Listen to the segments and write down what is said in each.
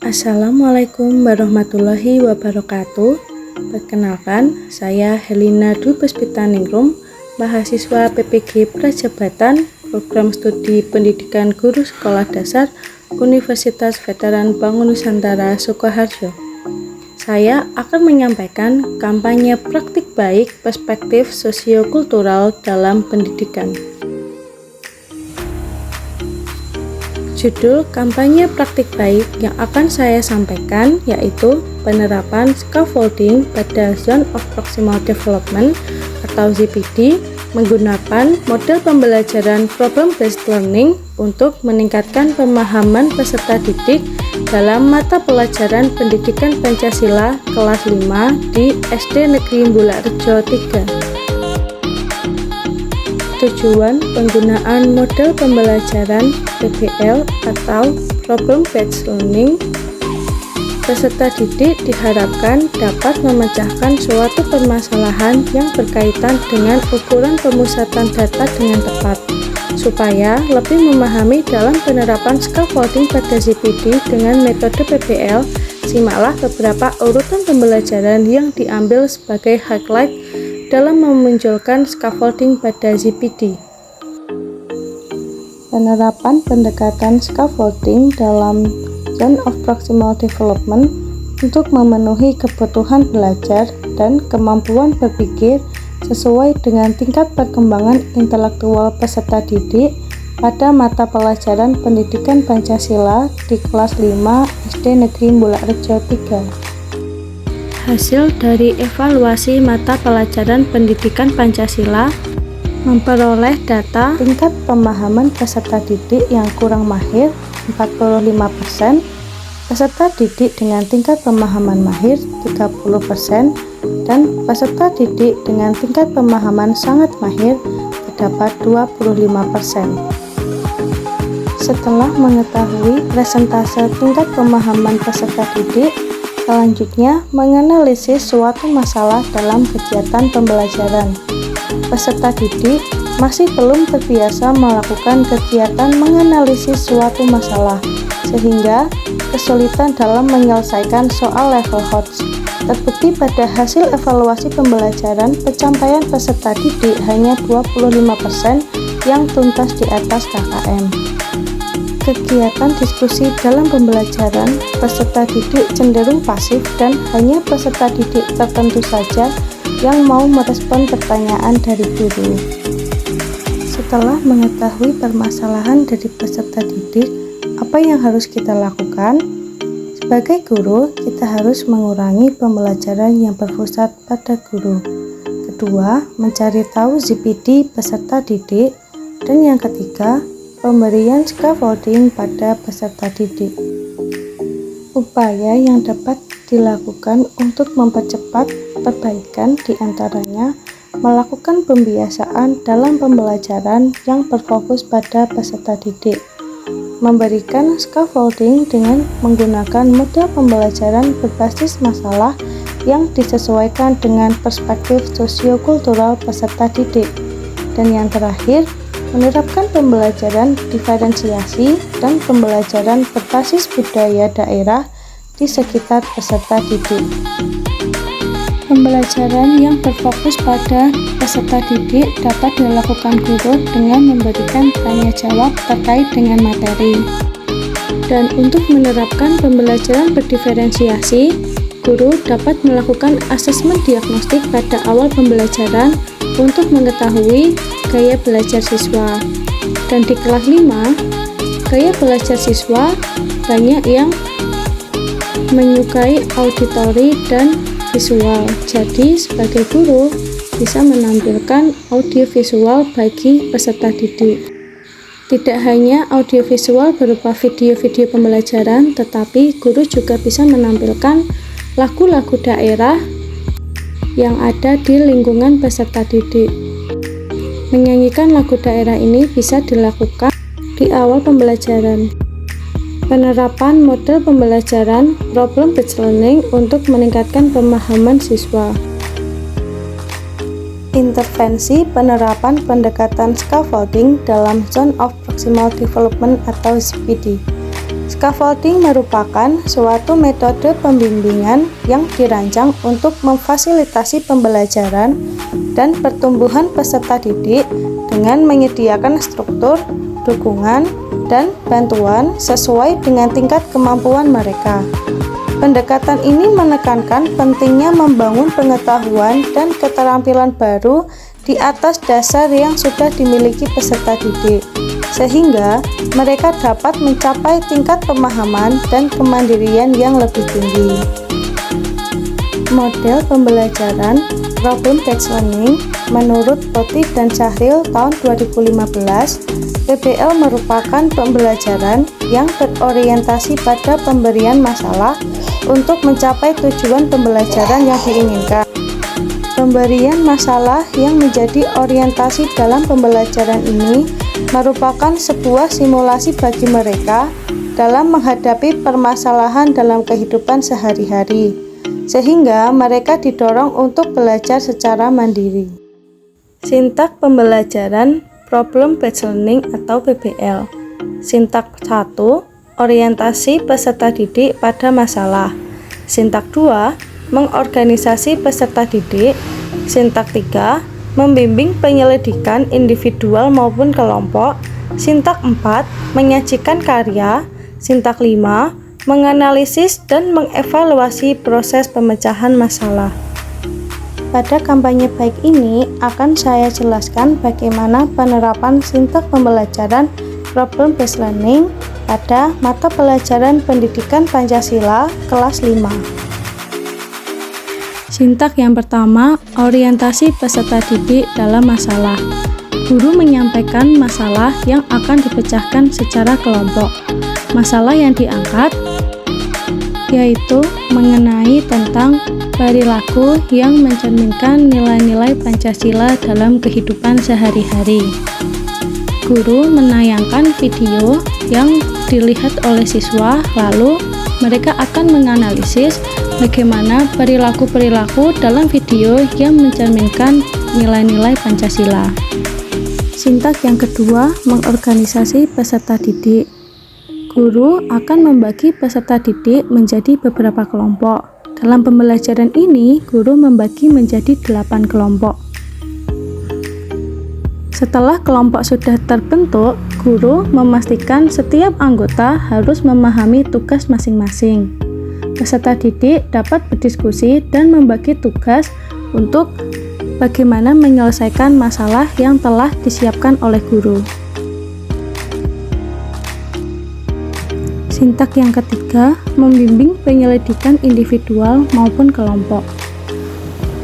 Assalamualaikum warahmatullahi wabarakatuh. Perkenalkan, saya Helina Dwi Puspitaningrum, mahasiswa PPG Prajabatan, Program Studi Pendidikan Guru Sekolah Dasar Universitas Veteran Bangun Nusantara Sukoharjo. Saya akan menyampaikan kampanye praktik baik perspektif sosiokultural dalam pendidikan. Judul kampanye praktik baik yang akan saya sampaikan yaitu penerapan scaffolding pada Zone of Proximal Development atau ZPD menggunakan model pembelajaran problem-based learning untuk meningkatkan pemahaman peserta didik dalam mata pelajaran pendidikan Pancasila kelas 5 di SD Negeri Bulakrejo 3. Tujuan penggunaan model pembelajaran PBL atau Problem Based Learning, peserta didik diharapkan dapat memecahkan suatu permasalahan yang berkaitan dengan ukuran pemusatan data dengan tepat, supaya lebih memahami dalam penerapan scaffolding pada ZPD dengan metode PBL. Simaklah beberapa urutan pembelajaran yang diambil sebagai highlight dalam memunculkan scaffolding pada ZPD. Penerapan pendekatan scaffolding dalam Zone of Proximal Development untuk memenuhi kebutuhan belajar dan kemampuan berpikir sesuai dengan tingkat perkembangan intelektual peserta didik pada mata pelajaran pendidikan Pancasila di kelas 5 SD Negeri Bulakrejo 3. Hasil dari evaluasi mata pelajaran pendidikan Pancasila memperoleh data tingkat pemahaman peserta didik yang kurang mahir 45%, peserta didik dengan tingkat pemahaman mahir 30%, dan peserta didik dengan tingkat pemahaman sangat mahir terdapat 25%. Setelah mengetahui presentase tingkat pemahaman peserta didik, selanjutnya, menganalisis suatu masalah dalam kegiatan pembelajaran. Peserta didik masih belum terbiasa melakukan kegiatan menganalisis suatu masalah, sehingga kesulitan dalam menyelesaikan soal level HOTS. Terbukti pada hasil evaluasi pembelajaran, pencapaian peserta didik hanya 25% yang tuntas di atas KKM. Kegiatan diskusi dalam pembelajaran, peserta didik cenderung pasif dan hanya peserta didik tertentu saja yang mau merespon pertanyaan dari guru. Setelah mengetahui permasalahan dari peserta didik, apa yang harus kita lakukan? Sebagai guru, kita harus mengurangi pembelajaran yang berpusat pada guru. Kedua, mencari tahu ZPD peserta didik. Dan yang ketiga, pemberian scaffolding pada peserta didik. Upaya yang dapat dilakukan untuk mempercepat perbaikan diantaranya melakukan pembiasaan dalam pembelajaran yang berfokus pada peserta didik, memberikan scaffolding dengan menggunakan model pembelajaran berbasis masalah yang disesuaikan dengan perspektif sosiokultural peserta didik, dan yang terakhir, menerapkan pembelajaran diferensiasi dan pembelajaran berbasis budaya daerah di sekitar peserta didik. Pembelajaran yang berfokus pada peserta didik dapat dilakukan guru dengan memberikan tanya jawab terkait dengan materi. Dan untuk menerapkan pembelajaran berdiferensiasi, guru dapat melakukan asesmen diagnostik pada awal pembelajaran untuk mengetahui gaya belajar siswa. Dan di kelas 5, gaya belajar siswa banyak yang menyukai auditori dan visual. Jadi sebagai guru bisa menampilkan audiovisual bagi peserta didik. Tidak hanya audiovisual berupa video-video pembelajaran, tetapi guru juga bisa menampilkan lagu-lagu daerah yang ada di lingkungan peserta didik. Menyanyikan lagu daerah ini bisa dilakukan di awal pembelajaran. Penerapan model pembelajaran problem-based learning untuk meningkatkan pemahaman siswa. Intervensi penerapan pendekatan scaffolding dalam Zone of Proximal Development atau ZPD. Scaffolding merupakan suatu metode pembimbingan yang dirancang untuk memfasilitasi pembelajaran dan pertumbuhan peserta didik dengan menyediakan struktur, dukungan, dan bantuan sesuai dengan tingkat kemampuan mereka. Pendekatan ini menekankan pentingnya membangun pengetahuan dan keterampilan baru di atas dasar yang sudah dimiliki peserta didik, sehingga mereka dapat mencapai tingkat pemahaman dan kemandirian yang lebih tinggi. Model pembelajaran problem-based learning menurut Poti dan Syahril tahun 2015, PBL merupakan pembelajaran yang berorientasi pada pemberian masalah untuk mencapai tujuan pembelajaran yang diinginkan. Pemberian masalah yang menjadi orientasi dalam pembelajaran ini merupakan sebuah simulasi bagi mereka dalam menghadapi permasalahan dalam kehidupan sehari-hari, sehingga mereka didorong untuk belajar secara mandiri. Sintak pembelajaran problem-based learning atau PBL. Sintak 1, orientasi peserta didik pada masalah. Sintak 2, mengorganisasi peserta didik. Sintak 3, membimbing penyelidikan individual maupun kelompok. Sintak 4, menyajikan karya. Sintak 5, menganalisis dan mengevaluasi proses pemecahan masalah. Pada kampanye baik ini akan saya jelaskan bagaimana penerapan sintak pembelajaran problem-based learning pada mata pelajaran pendidikan Pancasila kelas 5. Sintak yang pertama, orientasi peserta didik dalam masalah. Guru menyampaikan masalah yang akan dipecahkan secara kelompok. Masalah yang diangkat yaitu mengenai tentang perilaku yang mencerminkan nilai-nilai Pancasila dalam kehidupan sehari-hari. Guru menayangkan video yang dilihat oleh siswa, lalu mereka akan menganalisis bagaimana perilaku-perilaku dalam video yang mencerminkan nilai-nilai Pancasila. Sintak yang kedua, mengorganisasi peserta didik. Guru akan membagi peserta didik menjadi beberapa kelompok. Dalam pembelajaran ini, guru membagi menjadi 8 kelompok. Setelah kelompok sudah terbentuk, guru memastikan setiap anggota harus memahami tugas masing-masing. Peserta didik dapat berdiskusi dan membagi tugas untuk bagaimana menyelesaikan masalah yang telah disiapkan oleh guru. Sintak yang ketiga, membimbing penyelidikan individual maupun kelompok.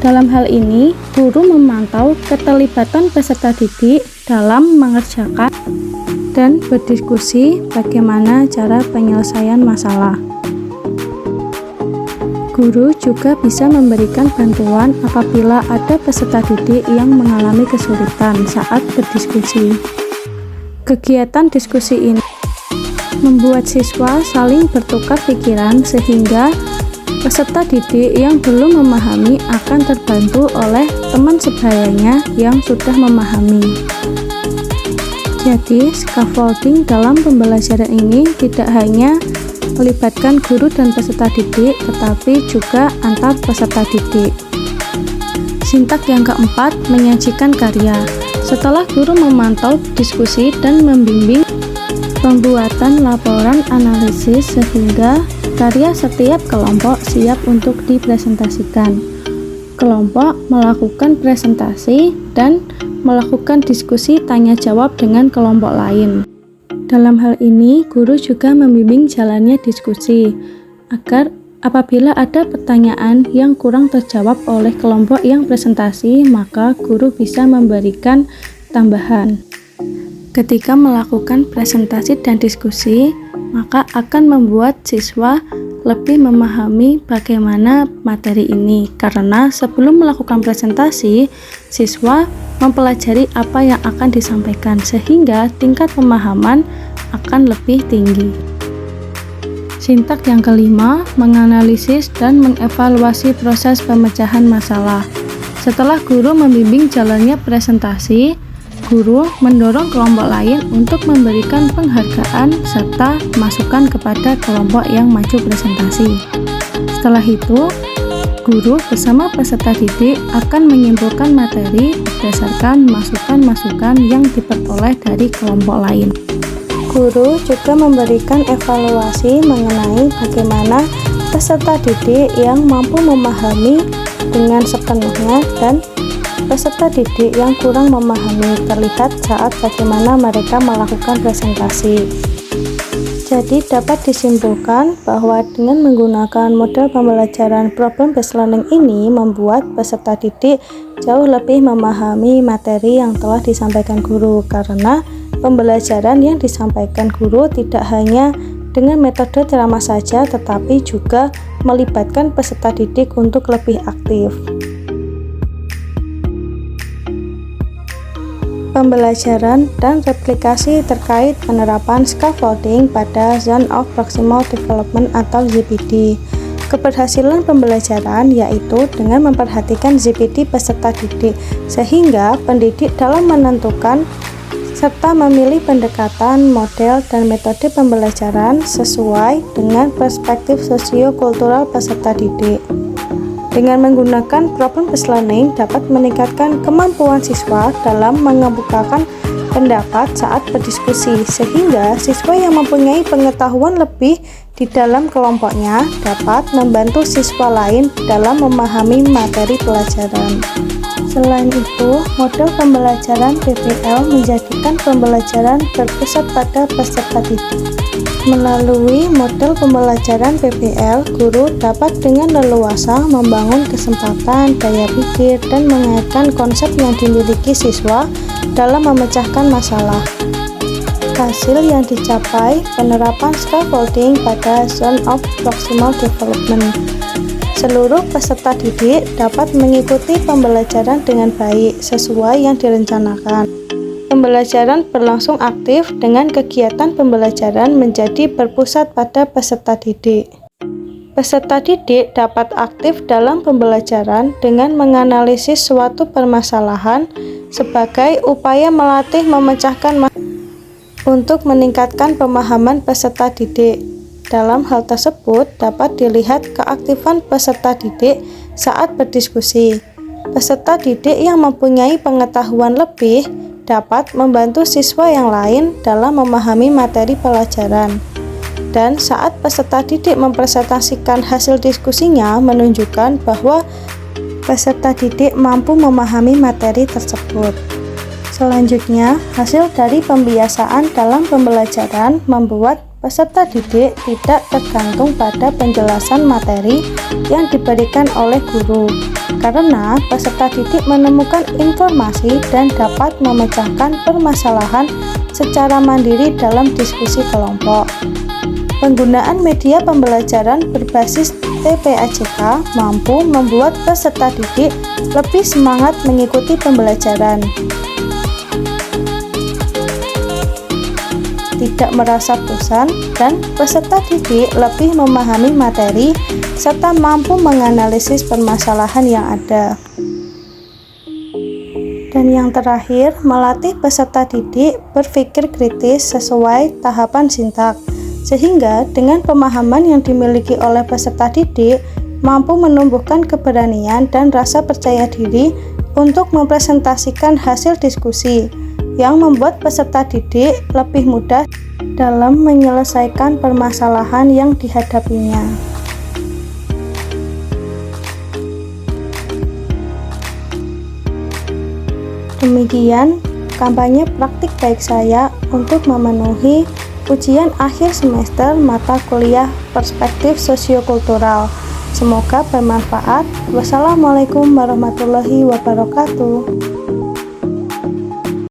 Dalam hal ini, guru memantau keterlibatan peserta didik dalam mengerjakan dan berdiskusi bagaimana cara penyelesaian masalah. Guru juga bisa memberikan bantuan apabila ada peserta didik yang mengalami kesulitan saat berdiskusi. Kegiatan diskusi ini membuat siswa saling bertukar pikiran sehingga peserta didik yang belum memahami akan terbantu oleh teman sebayanya yang sudah memahami. Jadi, scaffolding dalam pembelajaran ini tidak hanya melibatkan guru dan peserta didik, tetapi juga antar peserta didik. Sintak yang keempat, menyajikan karya. Setelah guru memantau diskusi dan membimbing pembuatan laporan analisis sehingga karya setiap kelompok siap untuk dipresentasikan. Kelompok melakukan presentasi dan melakukan diskusi tanya jawab dengan kelompok lain. Dalam hal ini, guru juga membimbing jalannya diskusi agar apabila ada pertanyaan yang kurang terjawab oleh kelompok yang presentasi, maka guru bisa memberikan tambahan. Ketika melakukan presentasi dan diskusi, maka akan membuat siswa lebih memahami bagaimana materi ini, karena sebelum melakukan presentasi, siswa mempelajari apa yang akan disampaikan sehingga tingkat pemahaman akan lebih tinggi. Sintak yang kelima, menganalisis dan mengevaluasi proses pemecahan masalah. Setelah guru membimbing jalannya presentasi, Guru mendorong kelompok lain untuk memberikan penghargaan serta masukan kepada kelompok yang maju presentasi. Setelah itu, guru bersama peserta didik akan menyimpulkan materi berdasarkan masukan-masukan yang diperoleh dari kelompok lain. Guru juga memberikan evaluasi mengenai bagaimana peserta didik yang mampu memahami dengan sepenuhnya dan peserta didik yang kurang memahami terlihat saat bagaimana mereka melakukan presentasi. Jadi dapat disimpulkan bahwa dengan menggunakan model pembelajaran problem based learning ini membuat peserta didik jauh lebih memahami materi yang telah disampaikan guru, karena pembelajaran yang disampaikan guru tidak hanya dengan metode ceramah saja, tetapi juga melibatkan peserta didik untuk lebih aktif. Pembelajaran dan replikasi terkait penerapan scaffolding pada Zone of Proximal Development atau ZPD. Keberhasilan pembelajaran yaitu dengan memperhatikan ZPD peserta didik, sehingga pendidik dalam menentukan serta memilih pendekatan, model, dan metode pembelajaran sesuai dengan perspektif sosio-kultural peserta didik. Dengan menggunakan problem based learning dapat meningkatkan kemampuan siswa dalam mengemukakan pendapat saat berdiskusi, sehingga siswa yang mempunyai pengetahuan lebih di dalam kelompoknya dapat membantu siswa lain dalam memahami materi pelajaran. Selain itu, model pembelajaran PBL menjadikan pembelajaran berpusat pada peserta didik. Melalui model pembelajaran PBL, guru dapat dengan leluasa membangun kesempatan, daya pikir, dan mengaitkan konsep yang dimiliki siswa dalam memecahkan masalah. Hasil yang dicapai penerapan scaffolding pada Zone of Proximal Development. Seluruh peserta didik dapat mengikuti pembelajaran dengan baik sesuai yang direncanakan. Pembelajaran berlangsung aktif dengan kegiatan pembelajaran menjadi berpusat pada peserta didik. Peserta didik dapat aktif dalam pembelajaran dengan menganalisis suatu permasalahan sebagai upaya melatih memecahkan masalah untuk meningkatkan pemahaman peserta didik. Dalam hal tersebut dapat dilihat keaktifan peserta didik saat berdiskusi. Peserta didik yang mempunyai pengetahuan lebih dapat membantu siswa yang lain dalam memahami materi pelajaran. Dan saat peserta didik mempresentasikan hasil diskusinya menunjukkan bahwa peserta didik mampu memahami materi tersebut. Selanjutnya, hasil dari pembiasaan dalam pembelajaran membuat peserta didik tidak tergantung pada penjelasan materi yang diberikan oleh guru, karena peserta didik menemukan informasi dan dapat memecahkan permasalahan secara mandiri dalam diskusi kelompok. Penggunaan media pembelajaran berbasis TPAJK mampu membuat peserta didik lebih semangat mengikuti pembelajaran, tidak merasa bosan, dan peserta didik lebih memahami materi serta mampu menganalisis permasalahan yang ada. Dan yang terakhir, melatih peserta didik berpikir kritis sesuai tahapan sintak, sehingga dengan pemahaman yang dimiliki oleh peserta didik mampu menumbuhkan keberanian dan rasa percaya diri untuk mempresentasikan hasil diskusi, yang membuat peserta didik lebih mudah dalam menyelesaikan permasalahan yang dihadapinya. Demikian kampanye praktik baik saya untuk memenuhi ujian akhir semester mata kuliah Perspektif Sosiokultural. Semoga bermanfaat. Wassalamualaikum warahmatullahi wabarakatuh.